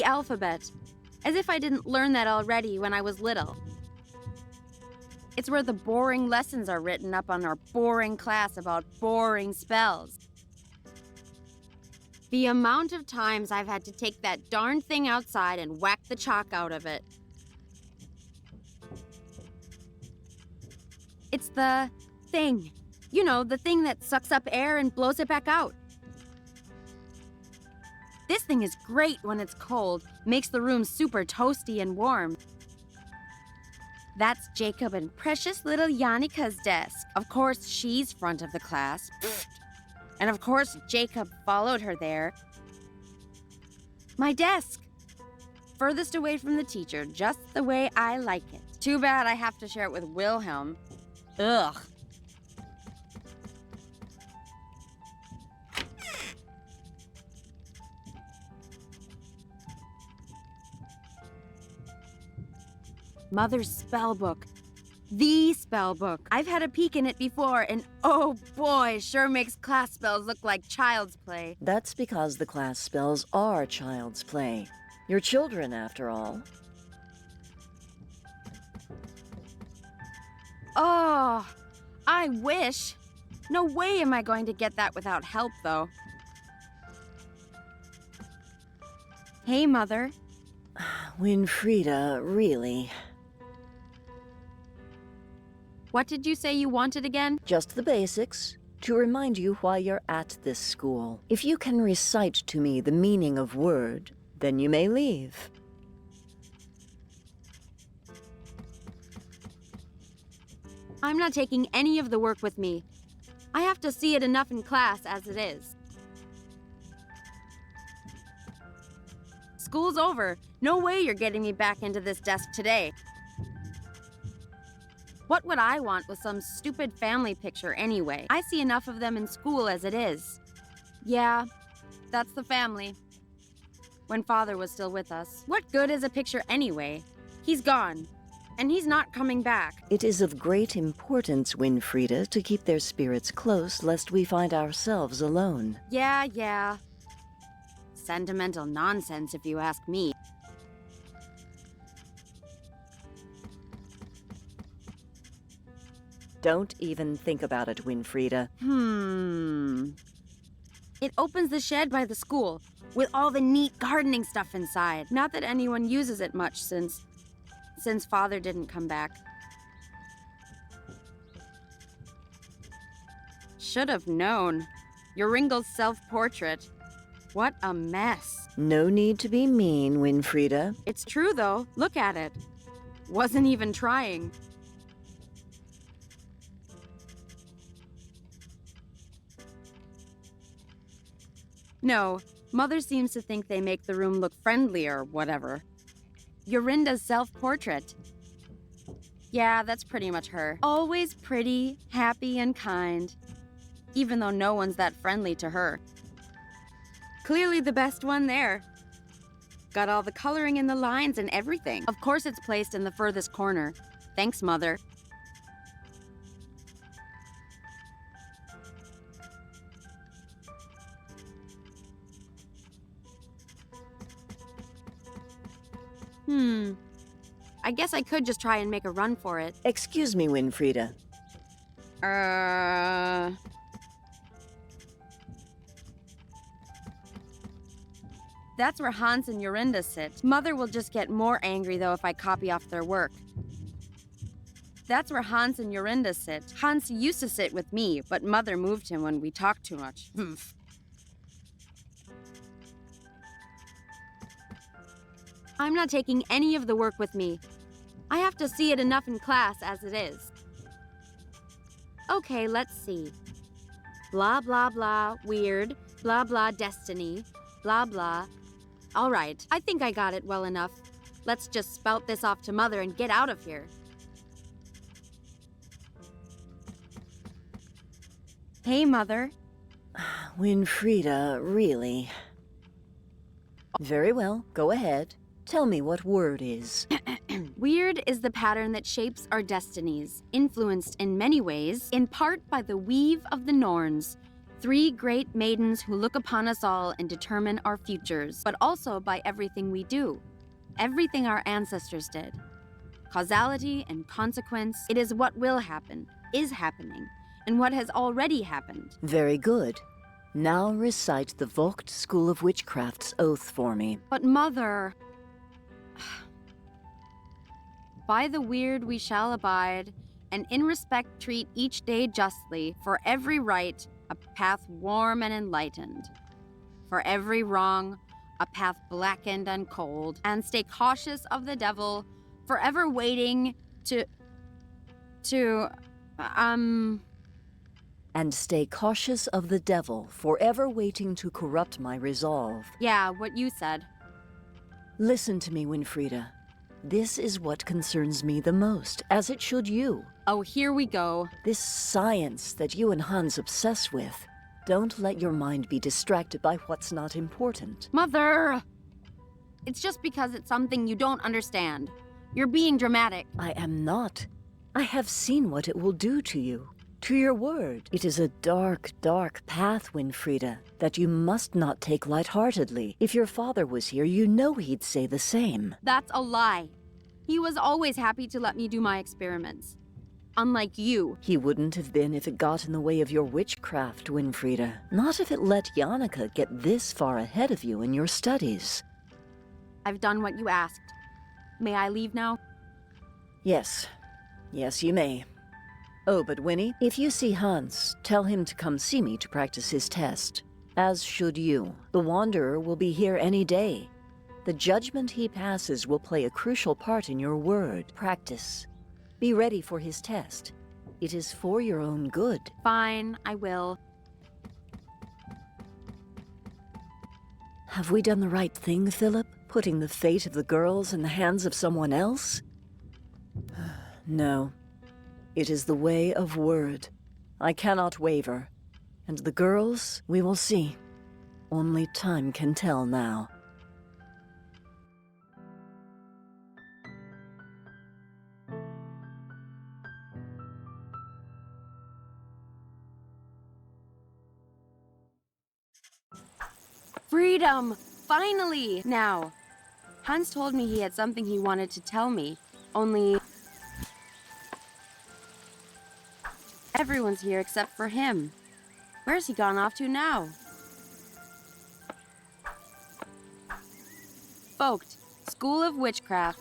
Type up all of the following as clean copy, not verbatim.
the alphabet. As if I didn't learn that already when I was little. It's where the boring lessons are written up on our boring class about boring spells. The amount of times I've had to take that darn thing outside and whack the chalk out of it. It's the thing. You know, the thing that sucks up air and blows it back out. This thing is great when it's cold, makes the room super toasty and warm. That's Jacob and precious little Yannika's desk. Of course, she's front of the class. And of course, Jacob followed her there. My desk. Furthest away from the teacher, just the way I like it. Too bad I have to share it with Wilhelm. Ugh. Mother's spell book. The spell book. I've had a peek in it before, and oh boy, sure makes class spells look like child's play. That's because the class spells are child's play. You're children, after all. Oh, I wish. No way am I going to get that without help, though. Hey, Mother. Winfrieda, really. What did you say you wanted again? Just the basics. To remind you why you're at this school. If you can recite to me the meaning of word, then you may leave. I'm not taking any of the work with me. I have to see it enough in class as it is. School's over. No way you're getting me back into this desk today. What would I want with some stupid family picture anyway? I see enough of them in school as it is. Yeah, that's the family. When Father was still with us. What good is a picture anyway? He's gone. And he's not coming back. It is of great importance, Winfrieda, to keep their spirits close lest we find ourselves alone. Yeah. Sentimental nonsense if you ask me. Don't even think about it, Winfrieda. It opens the shed by the school, with all the neat gardening stuff inside. Not that anyone uses it much since Father didn't come back. Should have known. Joringel's self-portrait. What a mess. No need to be mean, Winfrieda. It's true, though. Look at it. Wasn't even trying. No, Mother seems to think they make the room look friendly or whatever. Jorinda's self-portrait. Yeah, that's pretty much her. Always pretty, happy, and kind. Even though no one's that friendly to her. Clearly the best one there. Got all the coloring in the lines and everything. Of course it's placed in the furthest corner. Thanks, Mother. I guess I could just try and make a run for it. Excuse me, Winfrieda. That's where Hans and Jorinda sit. Mother will just get more angry, though, if I copy off their work. That's where Hans and Jorinda sit. Hans used to sit with me, but Mother moved him when we talked too much. I'm not taking any of the work with me. I have to see it enough in class as it is. Okay, let's see. Blah, blah, blah, weird. Blah, blah, destiny. Blah, blah. All right, I think I got it well enough. Let's just spout this off to Mother and get out of here. Hey, Mother. Winfrieda, really. Very well, go ahead. Tell me what word is. Weird is the pattern that shapes our destinies, influenced in many ways, in part by the weave of the Norns, 3 great maidens who look upon us all and determine our futures, but also by everything we do, everything our ancestors did. Causality and consequence, it is what will happen, is happening, and what has already happened. Very good. Now recite the Vogt School of Witchcraft's oath for me. But Mother... By the weird we shall abide, and in respect treat each day justly, for every right, a path warm and enlightened. For every wrong, a path blackened and cold, and stay cautious of the devil, forever waiting And stay cautious of the devil, forever waiting to corrupt my resolve. Yeah, what you said. Listen to me, Winfrieda. This is what concerns me the most, as it should you. Oh, here we go. This science that you and Hans obsess with. Don't let your mind be distracted by what's not important. Mother! It's just because it's something you don't understand. You're being dramatic. I am not. I have seen what it will do to you. To your word. It is a dark, dark path, Winfrieda, that you must not take lightheartedly. If your father was here, you know he'd say the same. That's a lie. He was always happy to let me do my experiments. Unlike you. He wouldn't have been if it got in the way of your witchcraft, Winfrieda. Not if it let Jannika get this far ahead of you in your studies. I've done what you asked. May I leave now? Yes. Yes, you may. Oh, but Winnie, if you see Hans, tell him to come see me to practice his test. As should you. The Wanderer will be here any day. The judgment he passes will play a crucial part in your word. Practice. Be ready for his test. It is for your own good. Fine, I will. Have we done the right thing, Philip? Putting the fate of the girls in the hands of someone else? No. It is the way of word. I cannot waver. And the girls, we will see. Only time can tell now. Freedom! Finally! Now, Hans told me he had something he wanted to tell me, only... Everyone's here except for him. Where's he gone off to now? Vogt, School of Witchcraft.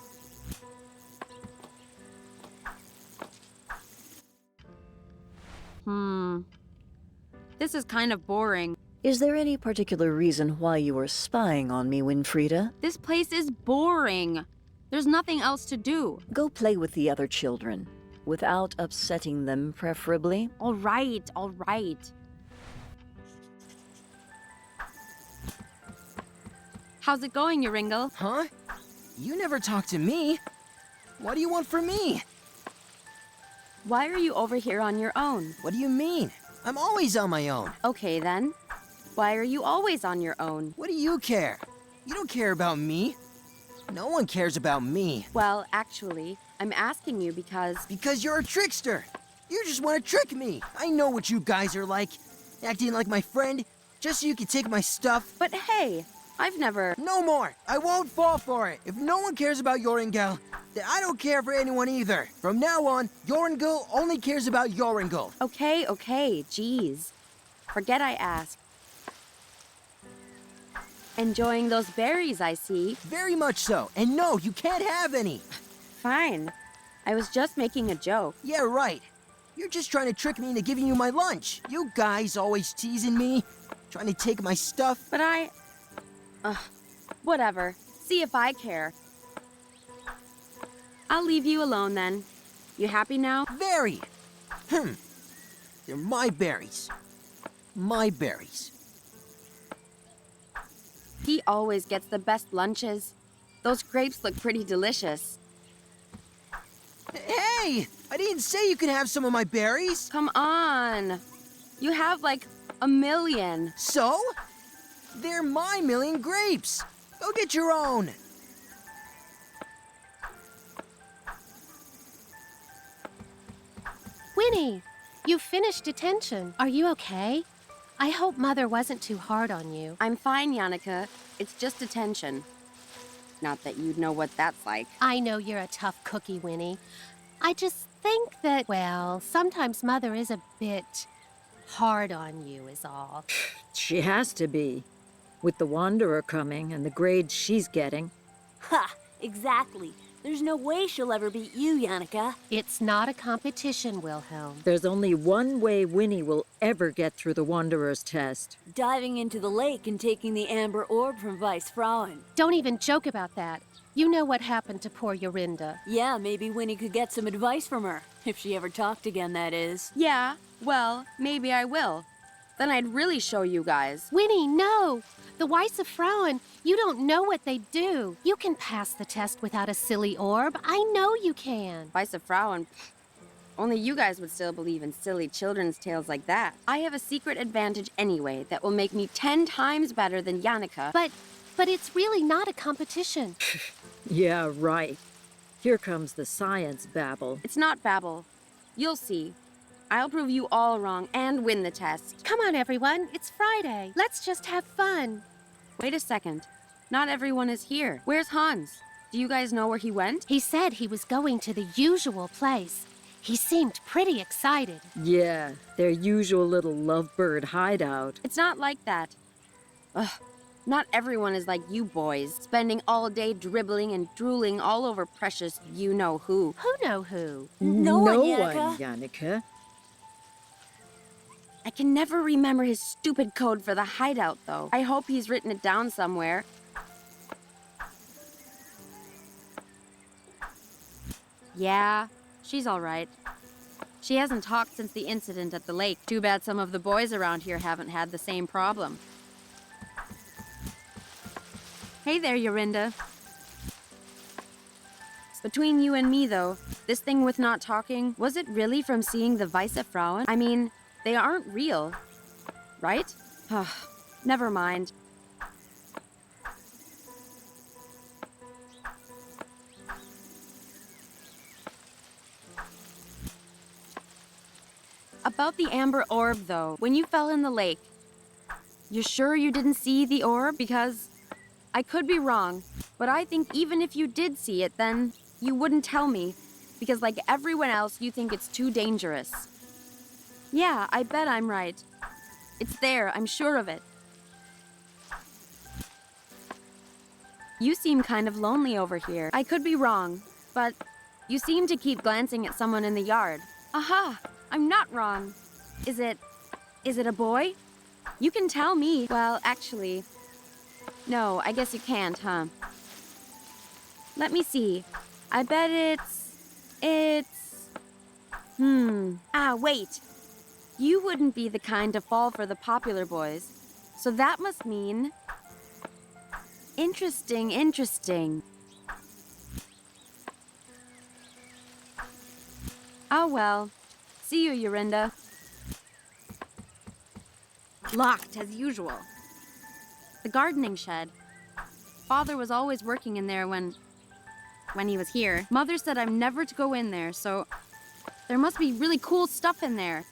This is kind of boring. Is there any particular reason why you are spying on me, Winfrieda? This place is boring. There's nothing else to do. Go play with the other children. Without upsetting them, preferably. All right, all right. How's it going, Joringel? Huh? You never talk to me. What do you want from me? Why are you over here on your own? What do you mean? I'm always on my own. Okay, then. Why are you always on your own? What do you care? You don't care about me. No one cares about me. Well, actually, I'm asking you because... Because you're a trickster. You just want to trick me. I know what you guys are like. Acting like my friend, just so you can take my stuff. But hey, I've never... No more. I won't fall for it. If no one cares about Joringel, then I don't care for anyone either. From now on, Joringel only cares about Joringel. Okay, jeez. Forget I asked. Enjoying those berries, I see. Very much so. And no, you can't have any. Fine. I was just making a joke. Yeah, right. You're just trying to trick me into giving you my lunch. You guys always teasing me, trying to take my stuff. But I... whatever. See if I care. I'll leave you alone then. You happy now? Very. They're my berries. My berries. He always gets the best lunches. Those grapes look pretty delicious. Hey! I didn't say you could have some of my berries. Come on. You have like a million. So? They're my million grapes. Go get your own. Winnie, you finished detention. Are you okay? I hope Mother wasn't too hard on you. I'm fine, Yannicka. It's just attention. Not that you'd know what that's like. I know you're a tough cookie, Winnie. I just think that, well, sometimes Mother is a bit hard on you is all. She has to be. With the Wanderer coming and the grades she's getting. Ha! Exactly. There's no way she'll ever beat you, Yannicka. It's not a competition, Wilhelm. There's only one way Winnie will ever get through the Wanderer's test. Diving into the lake and taking the amber orb from Vice Frauen. Don't even joke about that. You know what happened to poor Yorinda. Yeah, maybe Winnie could get some advice from her. If she ever talked again, that is. Yeah, well, maybe I will. Then I'd really show you guys. Winnie, no! The Weisse Frauen, you don't know what they do. You can pass the test without a silly orb. I know you can. Vice Frauen. Only you guys would still believe in silly children's tales like that. I have a secret advantage anyway that will make me 10 times better than Yannicka. But it's really not a competition. Yeah, right. Here comes the science babble. It's not babble. You'll see. I'll prove you all wrong and win the test. Come on, everyone. It's Friday. Let's just have fun. Wait a second. Not everyone is here. Where's Hans? Do you guys know where he went? He said he was going to the usual place. He seemed pretty excited. Yeah, their usual little lovebird hideout. It's not like that. Ugh. Not everyone is like you boys, spending all day dribbling and drooling all over precious you-know-who. Who know who? No one, Yannicka. Yannicka. I can never remember his stupid code for the hideout, though. I hope he's written it down somewhere. Yeah, she's all right. She hasn't talked since the incident at the lake. Too bad some of the boys around here haven't had the same problem. Hey there, Yorinda. Between you and me, though, this thing with not talking, was it really from seeing the Weisse Frauen? I mean, they aren't real, right? Never mind. About the amber orb, though, when you fell in the lake, you're sure you didn't see the orb? Because I could be wrong, but I think even if you did see it, then you wouldn't tell me, because like everyone else, you think it's too dangerous. Yeah, I bet I'm right. It's there, I'm sure of it. You seem kind of lonely over here. I could be wrong, but you seem to keep glancing at someone in the yard. Aha! I'm not wrong. Is it a boy? You can tell me. Well, actually, no, I guess you can't, huh? Let me see. I bet wait. You wouldn't be the kind to fall for the popular boys. So that must mean... Interesting. Oh well. See you, Yorinda. Locked, as usual. The gardening shed. Father was always working in there when he was here. Mother said I'm never to go in there, so there must be really cool stuff in there.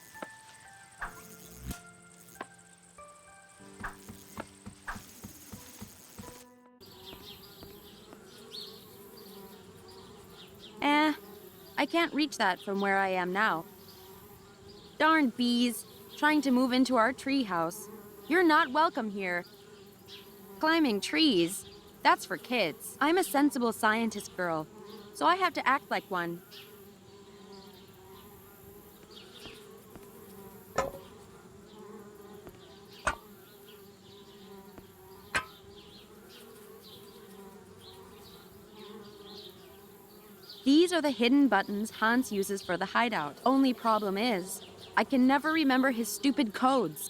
I can't reach that from where I am now. Darn bees, trying to move into our tree house. You're not welcome here. Climbing trees, that's for kids. I'm a sensible scientist girl, so I have to act like one. These are the hidden buttons Hans uses for the hideout. Only problem is, I can never remember his stupid codes.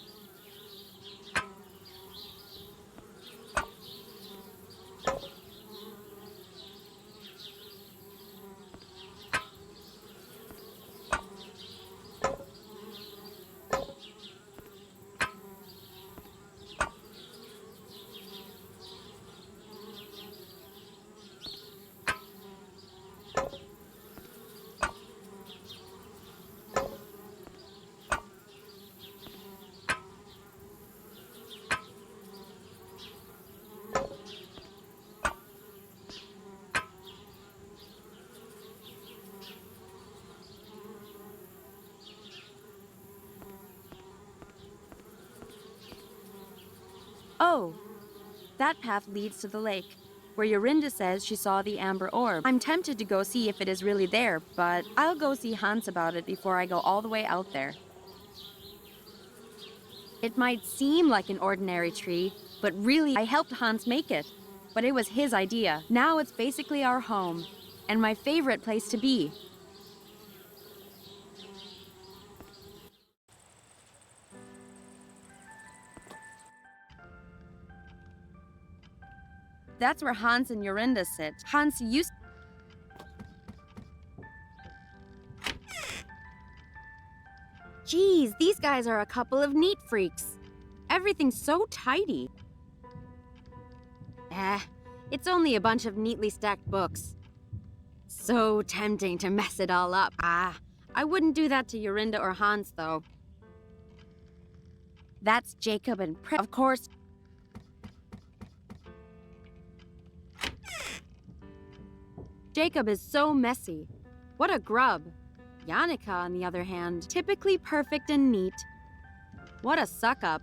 Oh, that path leads to the lake, where Yorinda says she saw the amber orb. I'm tempted to go see if it is really there, but I'll go see Hans about it before I go all the way out there. It might seem like an ordinary tree, but really, I helped Hans make it. But it was his idea. Now it's basically our home, and my favorite place to be. That's where Hans and Yorinda sit. Hans used... Geez, these guys are a couple of neat freaks. Everything's so tidy. It's only a bunch of neatly stacked books. So tempting to mess it all up. I wouldn't do that to Yorinda or Hans, though. That's Jacob and of course. Jacob is so messy. What a grub. Yannicka, on the other hand, typically perfect and neat. What a suck-up.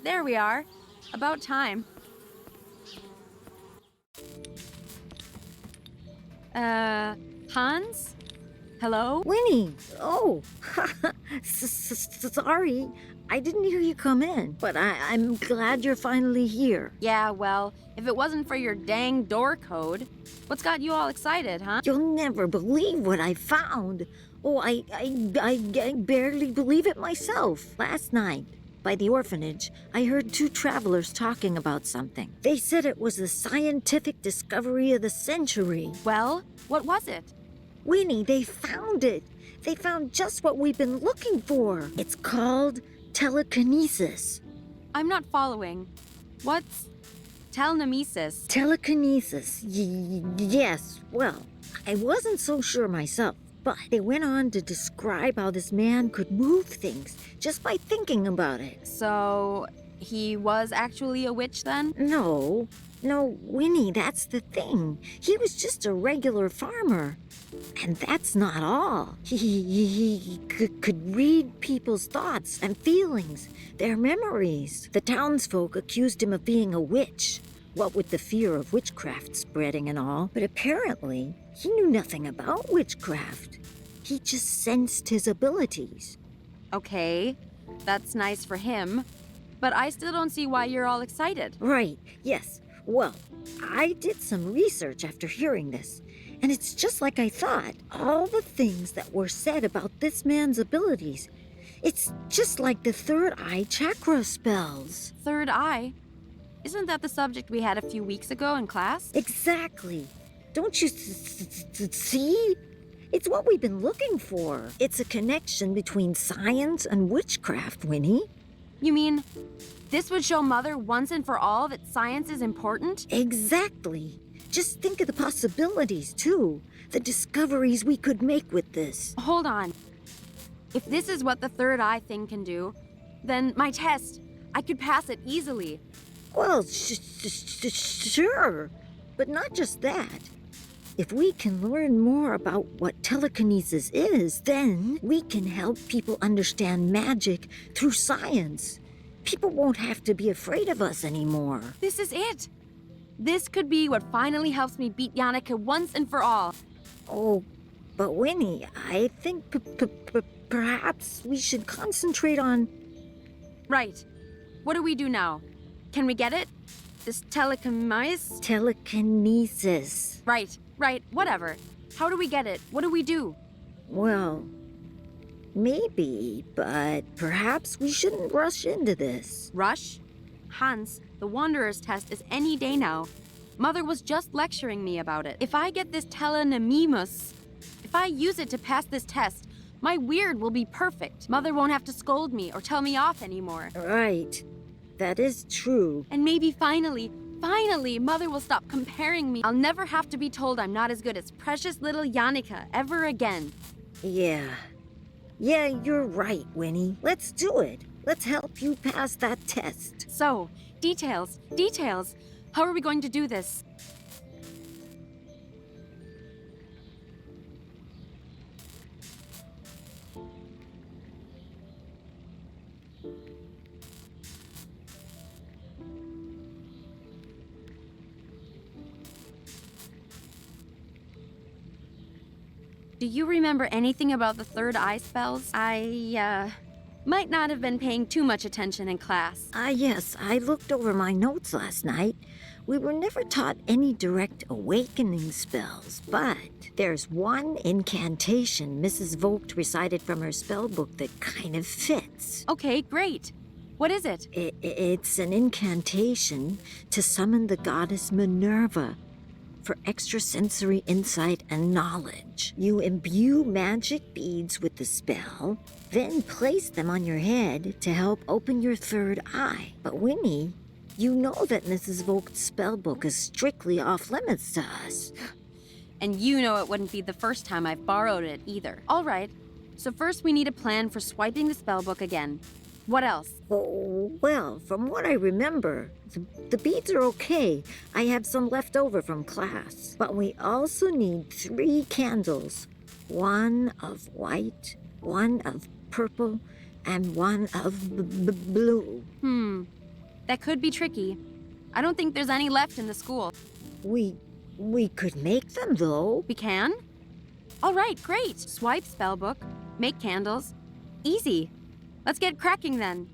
There we are. About time. Hans? Hello? Winnie! Oh, sorry. I didn't hear you come in, but I'm glad you're finally here. Yeah, well, if it wasn't for your dang door code, what's got you all excited, huh? You'll never believe what I found. Oh, I barely believe it myself. Last night, by the orphanage, I heard two travelers talking about something. They said it was the scientific discovery of the century. Well, what was it? Winnie, they found it. They found just what we've been looking for. It's called telekinesis. I'm not following. What's telenemesis? Telekinesis, yes. Well, I wasn't so sure myself, but they went on to describe how this man could move things just by thinking about it. So, he was actually a witch then? No, Winnie, that's the thing. He was just a regular farmer. And that's not all. He could read people's thoughts and feelings, their memories. The townsfolk accused him of being a witch, what with the fear of witchcraft spreading and all. But apparently, he knew nothing about witchcraft. He just sensed his abilities. Okay, that's nice for him. But I still don't see why you're all excited. Right, yes. Well, I did some research after hearing this, and it's just like I thought. All the things that were said about this man's abilities, it's just like the third eye chakra spells. Third eye? Isn't that the subject we had a few weeks ago in class? Exactly. Don't you see? It's what we've been looking for. It's a connection between science and witchcraft, Winnie. You mean, this would show Mother once and for all that science is important? Exactly. Just think of the possibilities, too. The discoveries we could make with this. Hold on. If this is what the third eye thing can do, then my test, I could pass it easily. Well, sure. But not just that. If we can learn more about what telekinesis is, then we can help people understand magic through science. People won't have to be afraid of us anymore. This is it. This could be what finally helps me beat Yannicka once and for all. Oh, but Winnie, I think perhaps we should concentrate on... Right. What do we do now? Can we get it? This telekinesis? Telekinesis. Right, whatever. How do we get it? What do we do? Well, maybe, but perhaps we shouldn't rush into this. Rush? Hans, The Wanderer's test is any day now. Mother was just lecturing me about it. If I get this telenememus, if I use it to pass this test, my weird will be perfect. Mother won't have to scold me or tell me off anymore. Right. That is true. And maybe finally, Mother will stop comparing me. I'll never have to be told I'm not as good as precious little Yannicka ever again. Yeah. Yeah, you're right, Winnie. Let's do it. Let's help you pass that test. So, details. How are we going to do this? Do you remember anything about the third eye spells? I might not have been paying too much attention in class. Yes, I looked over my notes last night. We were never taught any direct awakening spells, but there's one incantation Mrs. Vogt recited from her spell book that kind of fits. Okay, great. What is it? It's an incantation to summon the goddess Minerva for extrasensory insight and knowledge. You imbue magic beads with the spell, then place them on your head to help open your third eye. But Winnie, you know that Mrs. Vogt's spellbook is strictly off limits to us. And you know it wouldn't be the first time I've borrowed it either. All right, so first we need a plan for swiping the spellbook again. What else? Oh, well, from what I remember, the beads are okay. I have some left over from class. But we also need 3 candles. One of white, one of purple, and one of blue. That could be tricky. I don't think there's any left in the school. We could make them, though. We can? All right, great. Swipe spellbook, make candles. Easy. Let's get cracking then.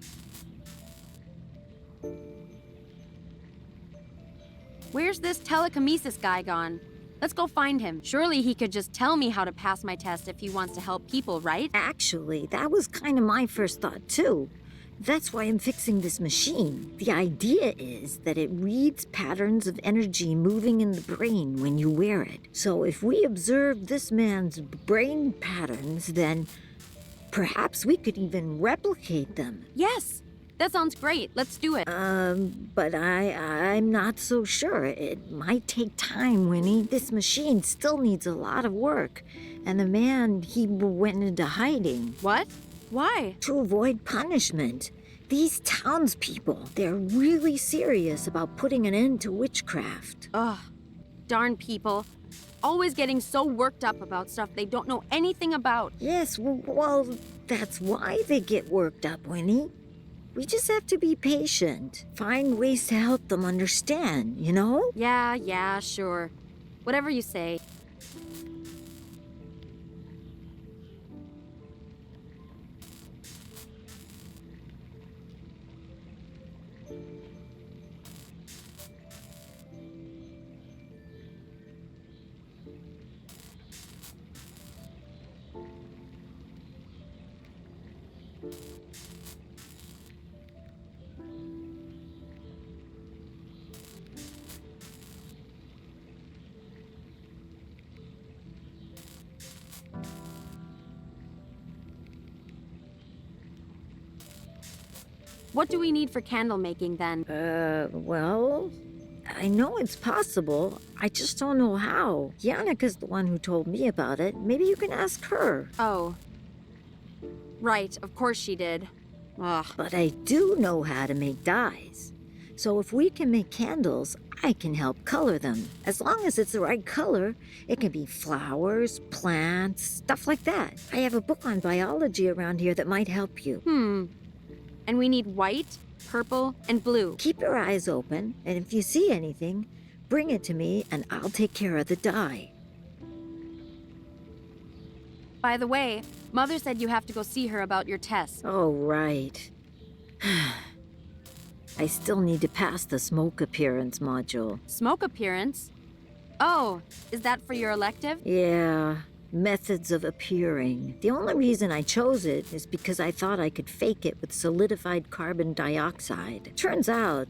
Where's this telekinesis guy gone? Let's go find him. Surely he could just tell me how to pass my test if he wants to help people, right? Actually, that was kind of my first thought, too. That's why I'm fixing this machine. The idea is that it reads patterns of energy moving in the brain when you wear it. So if we observe this man's brain patterns, then perhaps we could even replicate them. Yes, that sounds great. Let's do it. But I'm not so sure. It might take time, Winnie. This machine still needs a lot of work. And the man, he went into hiding. What? Why? To avoid punishment. These townspeople, they're really serious about putting an end to witchcraft. Ugh, darn people. Always getting so worked up about stuff they don't know anything about. Yes, well, that's why they get worked up, Winnie. We just have to be patient. Find ways to help them understand, you know? Yeah, sure. Whatever you say. What do we need for candle making then? Well, I know it's possible. I just don't know how. Yannicka's the one who told me about it. Maybe you can ask her. Oh. Right, of course she did. Ugh. But I do know how to make dyes. So if we can make candles, I can help color them. As long as it's the right color, it can be flowers, plants, stuff like that. I have a book on biology around here that might help you. And we need white, purple, and blue. Keep your eyes open, and if you see anything, bring it to me and I'll take care of the dye. By the way, Mother said you have to go see her about your test. Oh, right. I still need to pass the smoke appearance module. Smoke appearance? Oh, is that for your elective? Yeah, Methods of appearing. The only reason I chose it is because I thought I could fake it with solidified carbon dioxide. Turns out,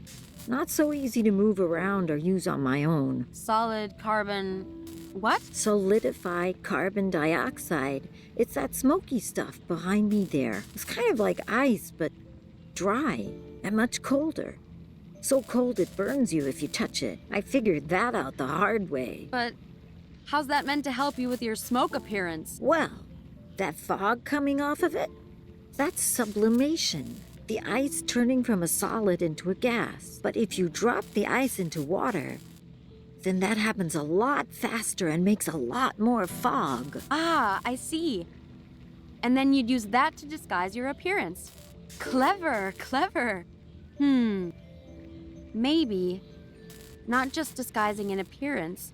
not so easy to move around or use on my own. Solid carbon. What? Solidify carbon dioxide. It's that smoky stuff behind me there. It's kind of like ice, but dry and much colder. So cold it burns you if you touch it. I figured that out the hard way. But how's that meant to help you with your smoke appearance? Well, that fog coming off of it? That's sublimation. The ice turning from a solid into a gas. But if you drop the ice into water, then that happens a lot faster and makes a lot more fog. Ah, I see. And then you'd use that to disguise your appearance. Clever, clever. Maybe not just disguising an appearance,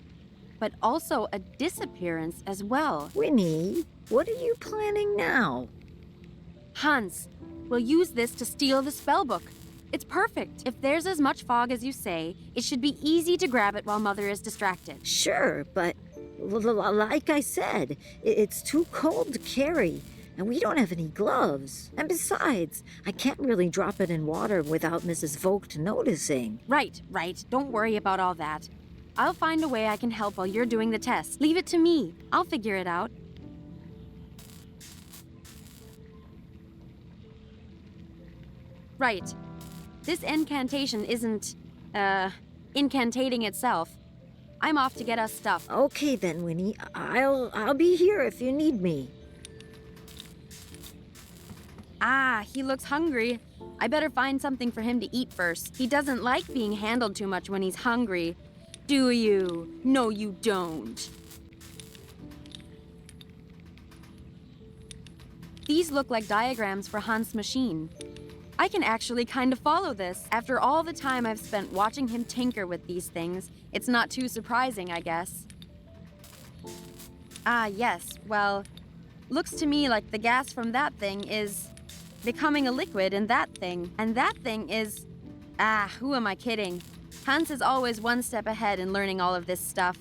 but also a disappearance as well. Winnie, what are you planning now? Hans, we'll use this to steal the spellbook. It's perfect. If there's as much fog as you say, it should be easy to grab it while Mother is distracted. Sure, but like I said, it's too cold to carry, and we don't have any gloves. And besides, I can't really drop it in water without Mrs. Vogt noticing. Right. Don't worry about all that. I'll find a way I can help while you're doing the test. Leave it to me. I'll figure it out. Right. This incantation isn't, incantating itself. I'm off to get us stuff. Okay then, Winnie. I'll be here if you need me. Ah, he looks hungry. I better find something for him to eat first. He doesn't like being handled too much when he's hungry. Do you? No, you don't. These look like diagrams for Hans' machine. I can actually kind of follow this. After all the time I've spent watching him tinker with these things, it's not too surprising, I guess. Ah, yes. Well, looks to me like the gas from that thing is becoming a liquid in that thing. And that thing is... Ah, who am I kidding? Hans is always one step ahead in learning all of this stuff.